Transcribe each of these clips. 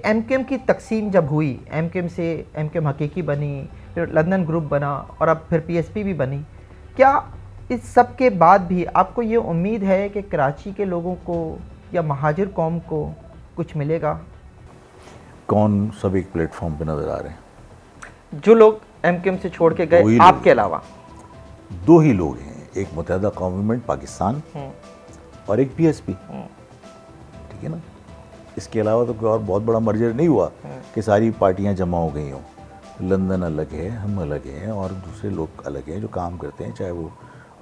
MQM की तकसीम जब हुई, एमकेएम से एमकेएम हकीकी बनी, फिर लंदन ग्रुप बना और अब फिर पीएसपी भी बनी, क्या इस सब के बाद भी आपको ये उम्मीद है कि कराची के लोगों को या महाजिर कौम को कुछ मिलेगा? कौन सब एक प्लेटफॉर्म पे नज़र आ रहे हैं? जो लोग एमकेएम से छोड़ के गए आपके अलावा? दो ही लोग हैं, एक मुत्तहिदा कौम मूवमेंट पाकिस्तान और एक पीएसपी, ठीक है ना। इसके अलावा तो कोई और बहुत बड़ा मर्जर नहीं हुआ कि सारी पार्टियां जमा हो गई हों। लंदन अलग है, हम अलग हैं और दूसरे लोग अलग हैं जो काम करते हैं, चाहे वो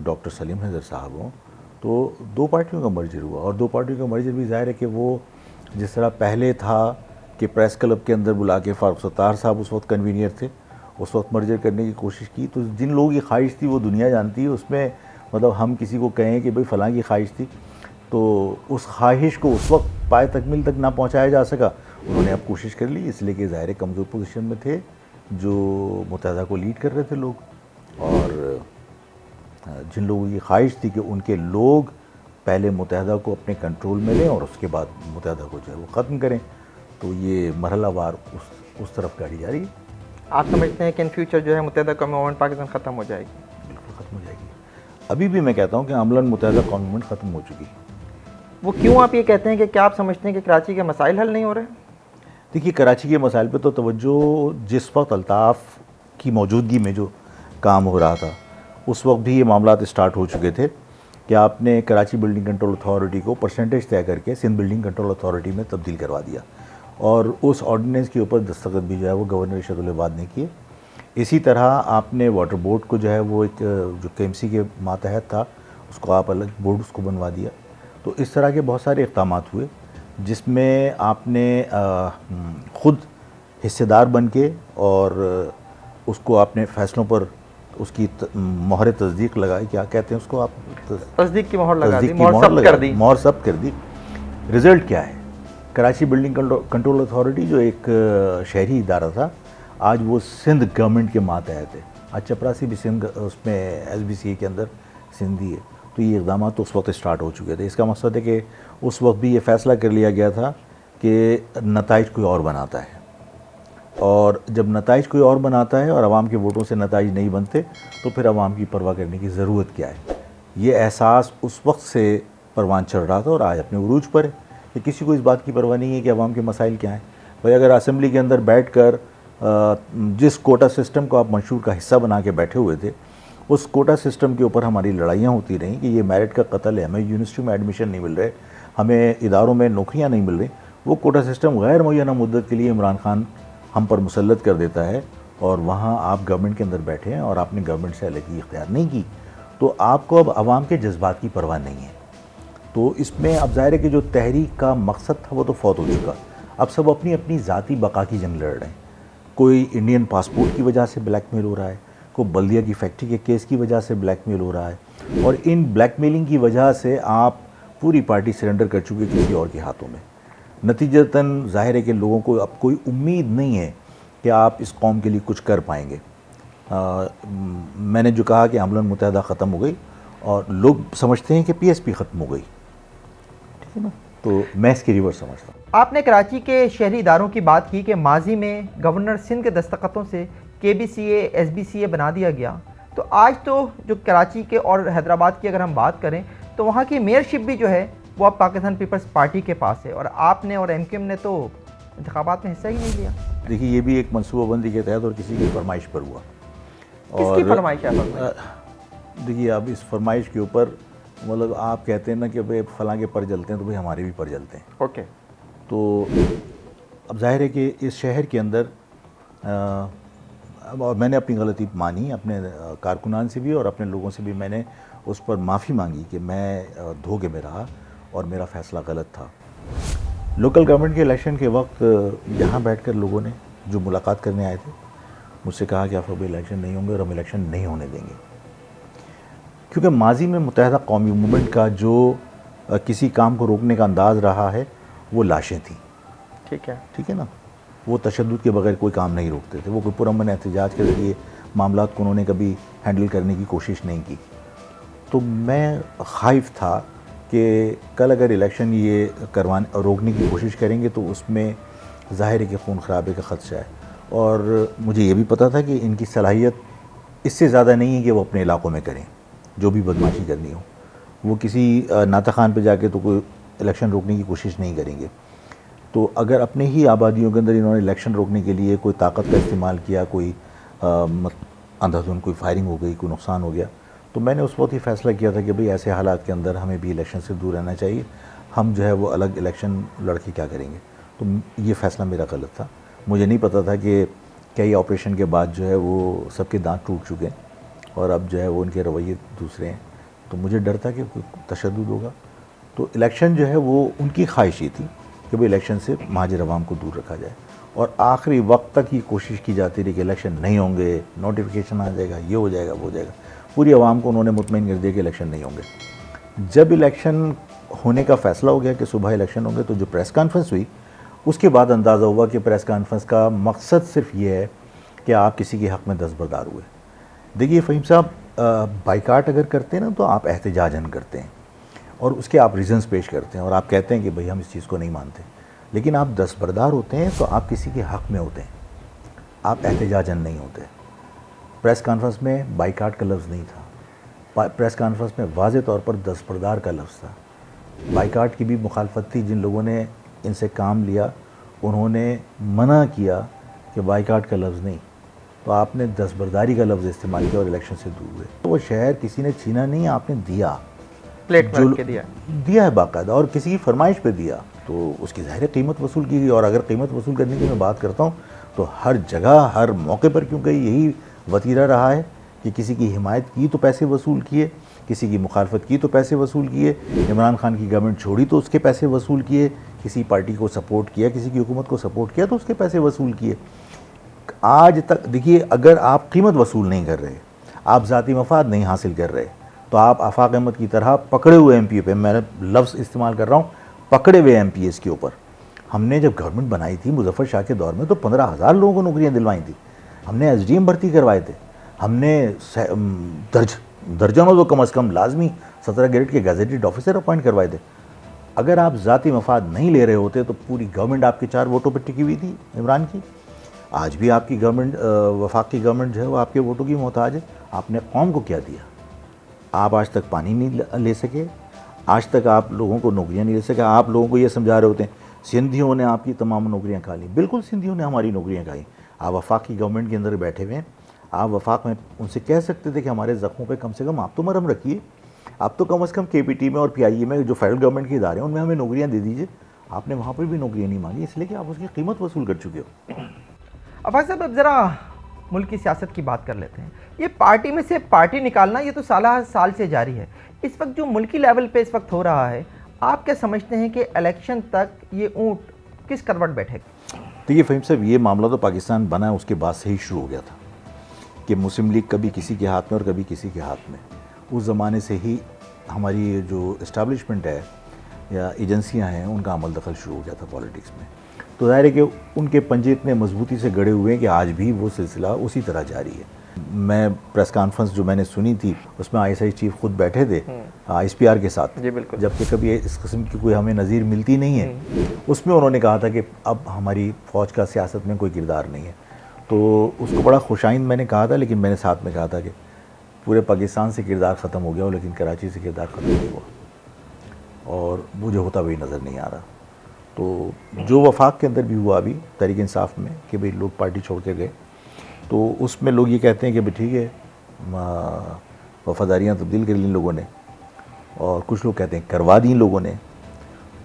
डॉक्टर सलीम हैदर साहब हों। तो दो पार्टियों का मर्जर हुआ और दो पार्टियों का मर्जर भी ज़ाहिर है कि वो जिस तरह पहले था कि प्रेस क्लब के अंदर बुला के फारूक सत्तार साहब उस वक्त कन्वीनियर थे, उस वक्त मर्जर करने की कोशिश की, तो जिन लोगों की ख्वाहिश थी वो दुनिया जानती है। उसमें मतलब हम किसी को कहें कि भाई फ़लाँ की ख्वाहिश थी, तो उस ख्वाहिश को उस वक्त पाए तकमील तक ना पहुंचाया जा सका। उन्होंने अब कोशिश कर ली, इसलिए कि ज़ाहिर कमज़ोर पोजीशन में थे जो मुत्तहिदा को लीड कर रहे थे लोग, और जिन लोगों की ख्वाहिश थी कि उनके लोग पहले मुत्तहिदा को अपने कंट्रोल में लें और उसके बाद मुत्तहिदा को जो है वो ख़त्म करें, तो ये मरहलावार उस तरफ गाड़ी जा रही है। आप समझते हैं कि इन फ्यूचर जो है मुत्तहिदा कौम मूवमेंट पाकिस्तान ख़त्म हो जाएगी? बिल्कुल ख़त्म हो जाएगी। अभी भी मैं कहता हूँ कि अमलन मुत्तहिदा कौम मूवमेंट ख़त्म हो चुकी है। वो क्यों आप ये कहते हैं कि क्या आप समझते हैं कि कराची के मसाइल हल नहीं हो रहे? देखिए, कराची के मसाइल पे तो तवज्जो जिस वक्त अल्ताफ़ की मौजूदगी में जो काम हो रहा था उस वक्त भी ये मामलात स्टार्ट हो चुके थे कि आपने कराची बिल्डिंग कंट्रोल अथॉरिटी को परसेंटेज तय करके सिंध बिल्डिंग कंट्रोल अथॉरिटी में तब्दील करवा दिया और उस ऑर्डिनेंस के ऊपर दस्तखत भी जो है वो गवर्नर इरशाद उल इबाद ने किए। इसी तरह आपने वाटर बोर्ड को जो है वो एक जो केएमसी के मातहत था उसको आप अलग बोर्ड उसको बनवा दिया। तो इस तरह के बहुत सारे इक़दामात हुए जिसमें आपने ख़ुद हिस्सेदार बन के और उसको आपने फ़ैसलों पर उसकी मोहर तस्दीक लगाई, क्या कहते हैं उसको आप, तस्दीक की मोहर लगा दी, मोहर सब कर दी। रिज़ल्ट क्या है? कराची बिल्डिंग कंट्रोल अथॉरिटी जो एक शहरी इदारा था आज वो सिंध गवर्नमेंट के मातहत है। आज चपरासी भी सिंध उसमें एसबीसी के अंदर सिंधी है। तो ये इक़दाम तो उस वक्त स्टार्ट हो चुके थे। इसका मकसद है कि उस वक्त भी ये फ़ैसला कर लिया गया था कि नताइज कोई और बनाता है, और जब नताइज कोई और बनाता है और आवाम के वोटों से नताइज नहीं बनते तो फिर आवाम की परवाह करने की ज़रूरत क्या है। ये एहसास उस वक्त से परवान चढ़ रहा था और आज अपने उरूज पर है कि किसी को इस बात की परवाह नहीं है कि आवाम के मसाइल क्या हैं। भाई अगर असेंबली के अंदर बैठ कर जिस कोटा सिस्टम को आप मंशूर का हिस्सा बना के बैठे हुए थे उस कोटा सिस्टम के ऊपर हमारी लड़ाइयाँ होती रहीं कि ये मेरिट का कत्ल है, हमें यूनिवर्सिटी में एडमिशन नहीं मिल रहे, हमें इदारों में नौकरियाँ नहीं मिल रही, वो कोटा सिस्टम गैर मुअय्यना मुद्दत के लिए इमरान खान हम पर मुसल्लत कर देता है और वहाँ आप गवर्नमेंट के अंदर बैठे हैं और आपने गवर्नमेंट से अलग इख्तियार नहीं की, तो आपको अब आवाम के जज्बात की परवाह नहीं है। तो इसमें अब ज़ाहिर है कि जो तहरीक का मकसद था वो तो फौत हो चुका। अब सब अपनी अपनी ज़ाती बका की जंग लड़ रहे हैं। कोई इंडियन पासपोर्ट की वजह से ब्लैकमेल हो रहा है, कोई बल्दिया की फैक्ट्री के केस की वजह से ब्लैकमेल हो रहा है, और इन ब्लैकमेलिंग की वजह से आप पूरी पार्टी सरेंडर कर चुके किसी और के हाथों में। नतीजतन ज़ाहिर है कि लोगों को अब कोई उम्मीद नहीं है कि आप इस कौम के लिए कुछ कर पाएंगे। मैंने जो कहा कि अमलन मुत्तहिदा ख़त्म हो गई और लोग समझते हैं कि पीएसपी ख़त्म हो गई, ठीक है ना, तो मैं इसकी रिवर्स समझता हूँ। आपने कराची के शहरी इदारों की बात की कि माजी में गवर्नर सिंध के दस्तखतों से केबीसीए एसबीसीए बना दिया गया, तो आज तो जो कराची के और हैदराबाद की अगर हम बात करें तो वहाँ की मेयरशिप भी जो है वो अब पाकिस्तान पीपल्स पार्टी के पास है और आपने और एमकेएम ने तो इंतखाबात में हिस्सा ही नहीं लिया। देखिए, ये भी एक मनसूबाबंदी के तहत और किसी की फरमाइश पर हुआ। किसकी फरमाइश है? देखिए, अब इस फरमाइश के ऊपर मतलब आप कहते हैं ना कि भाई फलां के पर जलते हैं तो भाई हमारे भी पर जलते हैं। ओके। तो अब जाहिर है कि इस शहर के अंदर और मैंने अपनी गलती मानी, अपने कारकुनान से भी और अपने लोगों से भी मैंने उस पर माफ़ी मांगी कि मैं धोखे में रहा और मेरा फ़ैसला गलत था। लोकल गवर्नमेंट के इलेक्शन के वक्त यहाँ बैठकर लोगों ने जो मुलाकात करने आए थे मुझसे कहा कि आप अभी इलेक्शन नहीं होंगे और हम इलेक्शन नहीं होने देंगे, क्योंकि माजी में मुत्तहिदा कौमी मूवमेंट का जो किसी काम को रोकने का अंदाज़ रहा है वो लाशें थी। ठीक है ना, वो तशद्दुद के बगैर कोई काम नहीं रोकते थे, वो कोई पुरअमन एहतजाज के ज़रिए मामलात को उन्होंने कभी हैंडल करने की कोशिश नहीं की। तो मैं ख़ाइफ था कि कल अगर इलेक्शन ये रोकने की कोशिश करेंगे तो उसमें ज़ाहिर है कि खून खराबे का ख़दशा है। और मुझे ये भी पता था कि इनकी सलाहियत इससे ज़्यादा नहीं है कि वो अपने इलाकों में करें जो भी बदमाशी करनी हो। वो किसी नाता खान पे जाके तो कोई इलेक्शन रोकने की कोशिश नहीं करेंगे। तो अगर अपने ही आबादियों के अंदर इन्होंने इलेक्शन रोकने के लिए कोई ताकत का इस्तेमाल किया, कोई अंधाधुंध कोई फायरिंग हो गई, कोई नुकसान हो गया, तो मैंने उस वक्त ही फैसला किया था कि भाई ऐसे हालात के अंदर हमें भी इलेक्शन से दूर रहना चाहिए। हम जो है वो अलग इलेक्शन लड़के क्या करेंगे। तो ये फ़ैसला मेरा गलत था। मुझे नहीं पता था कि कई ऑपरेशन के बाद जो है वो सबके दांत टूट चुके हैं और अब जो है वो उनके रवैये दूसरे हैं। तो मुझे डर था कि कोई तशद्दुद होगा। तो इलेक्शन जो है वो उनकी ख्वाहिश ही थी कि भाई इलेक्शन से महाजर अवाम को दूर रखा जाए। और आखिरी वक्त तक ये कोशिश की जाती रही कि इलेक्शन नहीं होंगे, नोटिफिकेशन आ जाएगा, ये हो जाएगा, वो हो जाएगा। पूरी आवाम को उन्होंने मुतमईन कर दिया कि इलेक्शन नहीं होंगे। जब इलेक्शन होने का फ़ैसला हो गया कि सुबह इलेक्शन होंगे, तो जो प्रेस कॉन्फ्रेंस हुई उसके बाद अंदाज़ा हुआ कि प्रेस कॉन्फ्रेंस का मकसद सिर्फ ये है कि आप किसी के हक़ में दस्तबरदार हुए। देखिए फ़हीम साहब, बाइकाट अगर करते हैं ना तो आप एहतजाजन करते हैं और उसके आप रीज़न्स पेश करते हैं और आप कहते हैं कि भाई हम इस चीज़ को नहीं मानते। लेकिन आप दस्तबरदार होते हैं तो आप किसी के हक़ में होते हैं, आप एहतजाजन नहीं होते। प्रेस कॉन्फ्रेंस में बाइकाट का लफ्ज़ नहीं था, प्रेस कॉन्फ्रेंस में वाज़े तौर पर दस्तबरदार का लफ्ज़ था। बाइकाट की भी मुखालफत थी। जिन लोगों ने इनसे काम लिया उन्होंने मना किया कि बाइकाट का लफ्ज़ नहीं, तो आपने दस्तबरदारी का लफ्ज़ इस्तेमाल किया और इलेक्शन से दूर हुए। तो वो शहर किसी ने छीना नहीं, आपने दिया, प्लेट में रख के दिया है बाकायदा, और किसी की फरमाइश पे दिया, तो उसकी ज़ाहिर कीमत वसूल की गई। और अगर कीमत वसूल करने की मैं बात करता हूँ तो हर जगह हर मौके पर, क्योंकि यही वतीरा रहा है कि किसी की हिमायत की तो पैसे वसूल किए, किसी की मुखालफत की तो पैसे वसूल किए, इमरान खान की गवर्नमेंट छोड़ी तो उसके पैसे वसूल किए, किसी पार्टी को सपोर्ट किया, किसी की हुकूमत को सपोर्ट किया तो उसके पैसे वसूल किए। आज तक देखिए, अगर आप कीमत वसूल नहीं कर रहे, आप ज़ाती मफाद नहीं हासिल कर रहे, तो आप आफाक अहमद की तरह पकड़े हुए एमपी पे, मैं लफ्ज़ इस्तेमाल कर रहा हूँ, पकड़े हुए एमपीएस के ऊपर। हमने जब गवर्नमेंट बनाई थी मुजफ्फर शाह के दौर में तो 15,000 लोगों को नौकरियाँ दिलवाई थी। हमने एसडीएम भर्ती करवाए थे, हमने दर्जनों तो कम अज़ कम लाजमी 17 ग्रेड के गैजेटेड ऑफिसर अपॉइंट करवाए थे। अगर आप ज़ाती मफाद नहीं ले रहे होते तो पूरी गवर्नमेंट आपके 4 वोटों पर टिकी हुई थी इमरान की। आज भी आपकी गवर्नमेंट, वफाक की गवर्नमेंट जो है वो आपके वोटों की मोहताज है। आपने कौम को क्या दिया? आप आज तक पानी नहीं ले सके, आज तक आप लोगों को नौकरियां नहीं दे सके। आप लोगों को ये समझा रहे होते हैं सिंधियों ने आपकी तमाम नौकरियां खा ली। बिल्कुल सिंधियों ने हमारी नौकरियां खाई। आप वफाक की गवर्नमेंट के अंदर बैठे हुए हैं, आप वफाक में उनसे कह सकते थे कि हमारे ज़ख्मों पे कम से कम आप तो मरहम रखिए, आप तो कम से कम केपीटी में और पीआईए में जो फेडरल गवर्नमेंट के इदारे हैं उनमें हमें नौकरियाँ दे दीजिए। आपने वहाँ पर भी नौकरियाँ नहीं मांगी, इसलिए कि आप उसकी कीमत वसूल कर चुके हो। अफाक साहब, अब ज़रा मुल्क की सियासत की बात कर लेते हैं। ये पार्टी में से पार्टी निकालना ये तो साल से जारी है। इस वक्त जो मुल्की लेवल पे इस वक्त हो रहा है, आप क्या समझते हैं कि इलेक्शन तक ये ऊँट किस करवट बैठेगा? देखिए फ़हीम साहब, ये मामला तो पाकिस्तान बना उसके बाद से ही शुरू हो गया था कि मुस्लिम लीग कभी किसी के हाथ में और कभी किसी के हाथ में। उस ज़माने से ही हमारी जो इस्टेब्लिशमेंट है या एजेंसियां हैं उनका अमल दखल शुरू हो गया था पॉलिटिक्स में। तो ज़ाहिर है कि उनके पंजे इतने मजबूती से गड़े हुए हैं कि आज भी वो सिलसिला उसी तरह जारी है। मैं प्रेस कॉन्फ्रेंस जो मैंने सुनी थी उसमें आईएसआई चीफ खुद बैठे थे आईएसपीआर के साथ, जी बिल्कुल, जबकि कभी इस किस्म की कोई हमें नज़ीर मिलती नहीं है। उसमें उन्होंने कहा था कि अब हमारी फ़ौज का सियासत में कोई किरदार नहीं है। तो उसको बड़ा खुशाइंद मैंने कहा था, लेकिन मैंने साथ में कहा था कि पूरे पाकिस्तान से किरदार ख़त्म हो गया हो लेकिन कराची से किरदार ख़त्म नहीं हुआ और मुझे होता भी नज़र नहीं आ रहा। तो जो वफाक के अंदर भी हुआ अभी तहरीक इंसाफ में कि भाई लोग पार्टी छोड़ के गए, तो उसमें लोग ये कहते हैं कि भाई ठीक है वफादारियाँ तब्दील कर ली लोगों ने, और कुछ लोग कहते हैं करवा दी लोगों ने।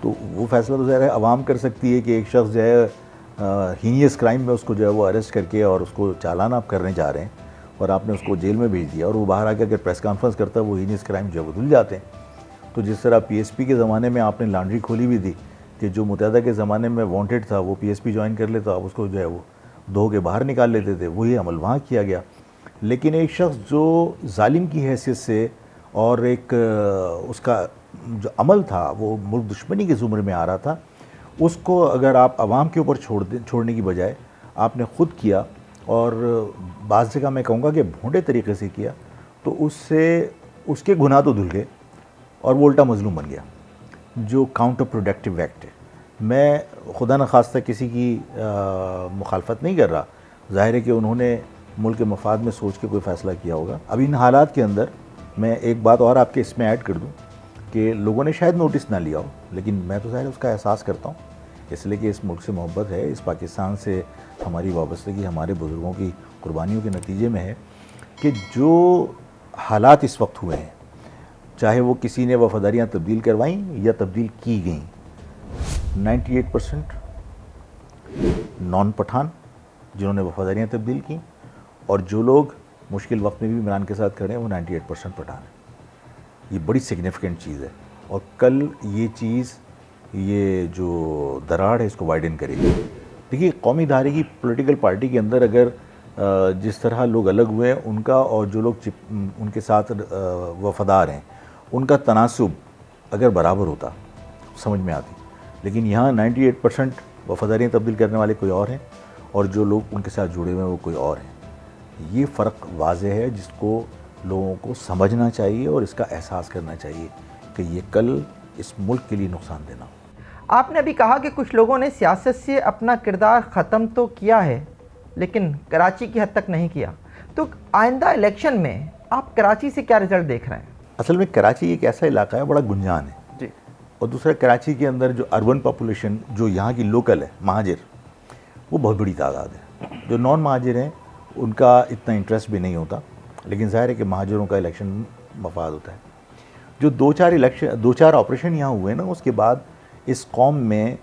तो वो फैसला तो ज़ाहिर है आवाम कर सकती है कि एक शख्स जो है हीनियस क्राइम में उसको जो है वो अरेस्ट करके और उसको चालान आप करने जा रहे हैं और आपने उसको जेल में भेज दिया और वो बाहर आकर अगर प्रेस कॉन्फ्रेंस करता है वो हीनियस क्राइम जो है वो धुल जाते हैं। तो जिस तरह पीएसपी के ज़माने में आपने लॉन्ड्री खोली हुई थी कि जो मुत्तहदा के ज़माने में वांटेड था वो पीएसपी ज्वाइन कर लेता, आप उसको जो है वो धो के बाहर निकाल लेते थे, वही अमल वहाँ किया गया। लेकिन एक शख्स जो जालिम की हैसियत से और एक उसका जो अमल था वो मुल्क दुश्मनी के ज़ुमरे में आ रहा था, उसको अगर आप आवाम के ऊपर छोड़ने की बजाय आपने ख़ुद किया और बाज़ जगह मैं कहूँगा कि भोंडे तरीके से किया, तो उससे उसके गुनाह तो धुल गए और वो उल्टा मजलूम बन गया, जो काउंटर प्रोडक्टिव एक्ट है। मैं खुदा न खास्ता किसी की मुखालफत नहीं कर रहा, ज़ाहिर है कि उन्होंने मुल्क के मफाद में सोच के कोई फ़ैसला किया होगा। अब इन हालात के अंदर मैं एक बात और आपके इसमें ऐड कर दूं कि लोगों ने शायद नोटिस ना लिया हो, लेकिन मैं तो ज़ाहिर उसका एहसास करता हूँ, इसलिए कि इस मुल्क से मोहब्बत है, इस पाकिस्तान से हमारी वाबस्तगी हमारे बुज़ुर्गों की कुर्बानियों के नतीजे में है कि जो हालात इस वक्त हुए हैं, चाहे वो किसी ने वफादारियाँ तब्दील करवाईं या तब्दील की गई, 98% नॉन पठान जिन्होंने वफादारियाँ तब्दील की, और जो लोग मुश्किल वक्त में भी इमरान के साथ खड़े हैं वो 98% पठान हैं। ये बड़ी सिग्निफिकेंट चीज़ है, और कल ये चीज़, ये जो दरार है इसको वाइडन करेगी। देखिए, कौमी धारे की पॉलिटिकल पार्टी के अंदर अगर जिस तरह लोग अलग हुए हैं उनका, और जो लोग उनके साथ वफादार हैं उनका तनासुब अगर बराबर होता समझ में आती, लेकिन यहाँ 98% वफादारियाँ तब्दील करने वाले कोई और हैं और जो लोग उनके साथ जुड़े हुए हैं वो कोई और हैं। ये फ़र्क वाज़ेह है जिसको लोगों को समझना चाहिए और इसका एहसास करना चाहिए कि ये कल इस मुल्क के लिए नुकसान देना हो। आपने अभी कहा कि कुछ लोगों ने सियासत से अपना किरदार ख़त्म तो किया है, लेकिन कराची की हद तक नहीं किया। तो आइंदा इलेक्शन में आप कराची से क्या रिजल्ट देख रहे हैं? असल में कराची एक ऐसा इलाका है, बड़ा गुंजान है जी। और दूसरा, कराची के अंदर जो अर्बन पॉपुलेशन जो यहाँ की लोकल है, महाजिर, वो बहुत बड़ी तादाद है। जो नॉन महाजिर हैं उनका इतना इंटरेस्ट भी नहीं होता, लेकिन ज़ाहिर है कि महाजिरों का इलेक्शन मफाद होता है। जो दो चार ऑपरेशन यहाँ हुए ना, उसके बाद इस कौम में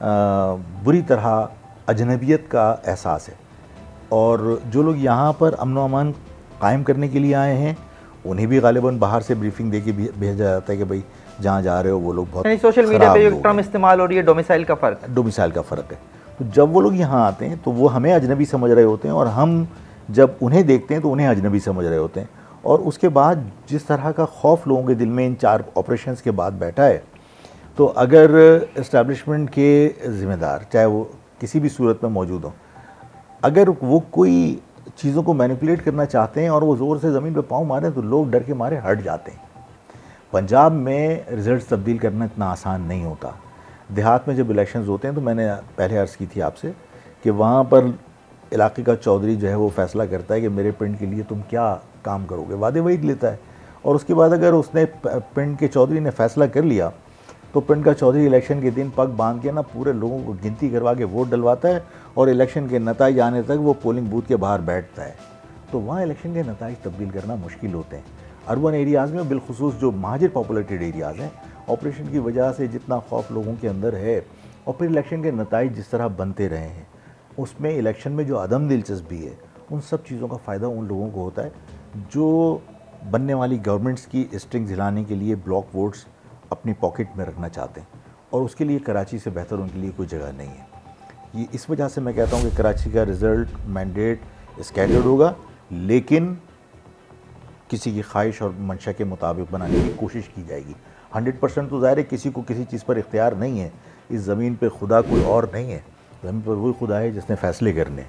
बुरी तरह अजनबियत का एहसास है, और जो लोग यहाँ पर अमन व अमान कायम करने के लिए आए हैं उन्हें भी गालिबन बाहर से ब्रीफिंग दे के भेजा जाता है कि भाई जहाँ जा रहे हो वो लोग बहुत सोशल मीडिया पे जो टर्म इस्तेमाल हो रही है डोमिसाइल का फ़र्क है। तो जब वो लोग यहाँ आते हैं तो वो हमें अजनबी समझ रहे होते हैं, और हम जब उन्हें देखते हैं तो उन्हें अजनबी समझ रहे होते हैं। और उसके बाद जिस तरह का खौफ लोगों के दिल में इन 4 ऑपरेशंस के बाद बैठा है, तो अगर इस्टेब्लिशमेंट के ज़िम्मेदार चाहे वो किसी भी सूरत में मौजूद हों, अगर वो कोई चीज़ों को मैनिपुलेट करना चाहते हैं और वो ज़ोर से ज़मीन पे पाँव मारें तो लोग डर के मारे हट जाते हैं। पंजाब में रिज़ल्ट तब्दील करना इतना आसान नहीं होता। देहात में जब इलेक्शंस होते हैं तो मैंने पहले अर्ज़ की थी आपसे कि वहाँ पर इलाके का चौधरी जो है वो फ़ैसला करता है कि मेरे पिंड के लिए तुम क्या काम करोगे, वादे वही लेता है, और उसके बाद अगर उसने पिंड के चौधरी ने फ़ैसला कर लिया तो पिंड का चौधरी इलेक्शन के दिन पग बांध के ना पूरे लोगों को गिनती करवा के वोट डलवाता है, और इलेक्शन के नताइज आने तक वो पोलिंग बूथ के बाहर बैठता है। तो वहाँ इलेक्शन के नताइज तब्दील करना मुश्किल होते हैं। अर्बन एरियाज़ में बिलखुसूस जो महाजिर पॉपुलेटेड एरियाज़ हैं, ऑपरेशन की वजह से जितना खौफ लोगों के अंदर है, और फिर इलेक्शन के नताइज जिस तरह बनते रहे हैं, उसमें इलेक्शन में जो अदम दिलचस्पी है, उन सब चीज़ों का फ़ायदा उन लोगों को होता है जो बनने वाली गवर्नमेंट्स की स्ट्रिंग्स हिलाने के लिए ब्लॉक वोट्स अपनी पॉकेट में रखना चाहते हैं, और उसके लिए कराची से बेहतर उनके लिए कोई जगह नहीं है। ये इस वजह से मैं कहता हूँ कि कराची का रिज़ल्ट मैंडेट स्कैटर्ड होगा, लेकिन किसी की ख्वाहिश और मंशा के मुताबिक बनाने की कोशिश की जाएगी। 100% तो ज़ाहिर है किसी को किसी चीज़ पर इख्तियार नहीं है। इस ज़मीन पे खुदा कोई और नहीं है, ज़मीन पर वही खुदा है जिसने फ़ैसले करने।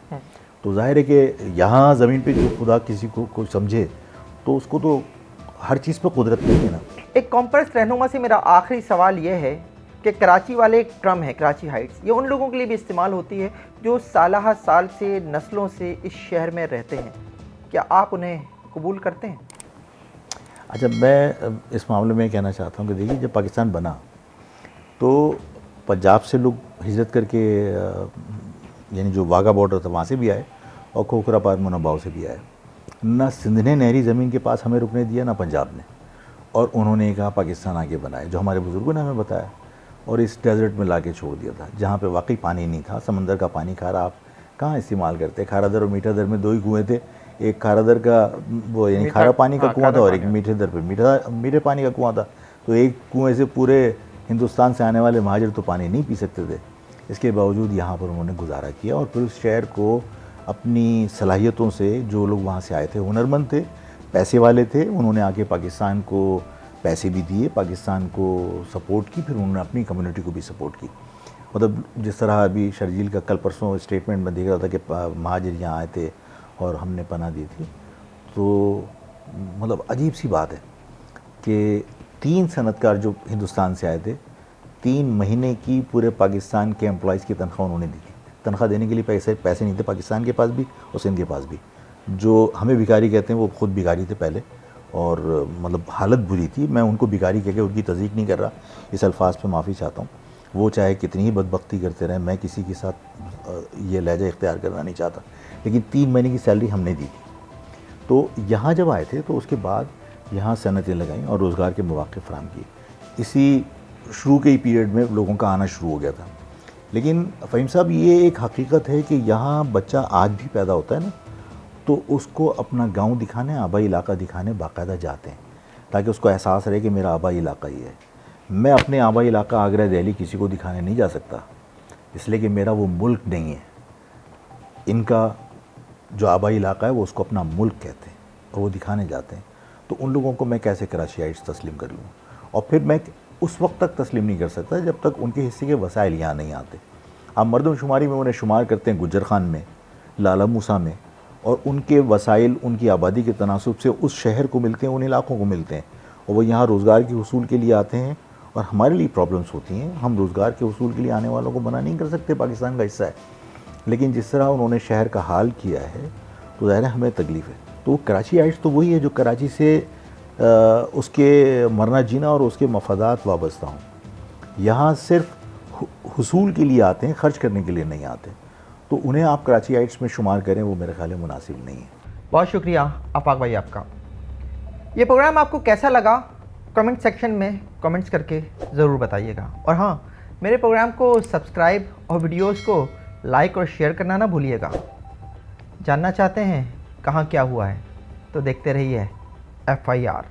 तो ज़ाहिर है कि यहाँ ज़मीन पे जो खुदा किसी को समझे तो उसको तो हर चीज़ पर कुदरत नहीं है ना। एक कॉम्प्रेस रहनुमा से मेरा आखिरी सवाल ये है कि कराची वाले एक ट्रम है, कराची हाइट्स, ये उन लोगों के लिए भी इस्तेमाल होती है जो साल साल से नस्लों से इस शहर में रहते हैं। क्या आप उन्हें कबूल करते हैं? अच्छा, मैं इस मामले में कहना चाहता हूँ कि देखिए, जब पाकिस्तान बना तो पंजाब से लोग हिजरत करके यानी जो वाघा बॉर्डर था वहाँ से भी आए, और खोखरा पार मुनबाव से भी आए। ना सिंध ने नहरी ज़मीन के पास हमें रुकने दिया, ना पंजाब ने, और उन्होंने कहा पाकिस्तान आगे बनाए, जो हमारे बुज़ुर्गों ने हमें बताया, और इस डेजर्ट में ला के छोड़ दिया था जहाँ पे वाकई पानी नहीं था। समंदर का पानी खारा आप कहाँ इस्तेमाल करते? खारा दर और मीठा दर में 2 ही कुएँ थे, एक खारा दर का वो यानी खारा पानी का कुआँ था, और एक मीठे दर पे मीठे पानी का कुआँ था। तो एक कुएँ से पूरे हिंदुस्तान से आने वाले महाजिर तो पानी नहीं पी सकते थे। इसके बावजूद यहाँ पर उन्होंने गुजारा किया, और फिर उस शहर को अपनी सलाहियतों से, जो लोग वहाँ से आए थे हुनरमंद थे, पैसे वाले थे, उन्होंने आके पाकिस्तान को पैसे भी दिए, पाकिस्तान को सपोर्ट की, फिर उन्होंने अपनी कम्युनिटी को भी सपोर्ट की। मतलब जिस तरह अभी शर्जील का कल परसों स्टेटमेंट में देख रहा था कि महाजिर यहाँ आए थे और हमने पनाह दी थी, तो मतलब अजीब सी बात है कि 3 सनतकार जो हिंदुस्तान से आए थे, 3 महीने की पूरे पाकिस्तान के एम्प्लॉयज़ की तनख्वाह उन्होंने दी थी। तनख्वाह देने के लिए पैसे नहीं थे पाकिस्तान के पास भी और सिंध के पास भी। जो हमें भिखारी कहते हैं वो खुद भिखारी थे पहले, और मतलब हालत बुरी थी। मैं उनको भिखारी कह के उनकी तज़दीक नहीं कर रहा, इस अल्फाज पे माफ़ी चाहता हूँ। वो चाहे कितनी ही बदबख्ती करते रहें, मैं किसी के साथ ये लहजा इख्तियार करना नहीं चाहता, लेकिन 3 महीने की सैलरी हमने दी थी। तो यहाँ जब आए थे तो उसके बाद यहाँ सनतें लगाईं और रोज़गार के मौक़े फ़राहम किए। इसी शुरू के ही पीरियड में लोगों का आना शुरू हो गया था। लेकिन फ़हीम साहब, ये एक हकीकत है कि यहाँ बच्चा आज भी पैदा होता है ना, तो उसको अपना गांव दिखाने, आबाई इलाका दिखाने बाकायदा जाते हैं, ताकि उसको एहसास रहे कि मेरा आबाई इलाका ही है। मैं अपने आबाई इलाका आगरा दिल्ली किसी को दिखाने नहीं जा सकता, इसलिए कि मेरा वो मुल्क नहीं है। इनका जो आबाई इलाका है वो उसको अपना मुल्क कहते हैं और वो दिखाने जाते हैं। तो उन लोगों को मैं कैसे कराचीइट्स तस्लीम कर लूँ? और फिर मैं उस वक्त तक तस्लीम नहीं कर सकता जब तक उनके हिस्से के वसाइल यहाँ नहीं आते। आप मरदमशुमारी में उन्हें शुमार करते हैं गुज्जर खान में, लाला मूसा में, और उनके वसाइल उनकी आबादी के तनासुब से उस शहर को मिलते हैं, उन इलाकों को मिलते हैं, और वो यहाँ रोज़गार के हुसूल के लिए आते हैं और हमारे लिए प्रॉब्लम्स होती हैं। हम रोज़गार के हुसूल के लिए आने वालों को मना नहीं कर सकते, पाकिस्तान का हिस्सा है। लेकिन जिस तरह उन्होंने शहर का हाल किया है तो ज़ाहिर है हमें तकलीफ़ है। तो कराचीइट्स तो वही है जो कराची से उसके मरना जीना और उसके मफादात वाबस्ता हों। यहाँ सिर्फ हुसूल के लिए आते हैं, ख़र्च करने के लिए नहीं आते। तो उन्हें आप कराचीइट्स में शुमार करें, वो मेरे ख्याल में मुनासिब नहीं है। बहुत शुक्रिया आफाक भाई आपका। ये प्रोग्राम आपको कैसा लगा कमेंट सेक्शन में कमेंट्स करके ज़रूर बताइएगा। और हाँ, मेरे प्रोग्राम को सब्सक्राइब और वीडियोस को लाइक और शेयर करना ना भूलिएगा। जानना चाहते हैं कहाँ क्या हुआ है तो देखते रहिए FIR।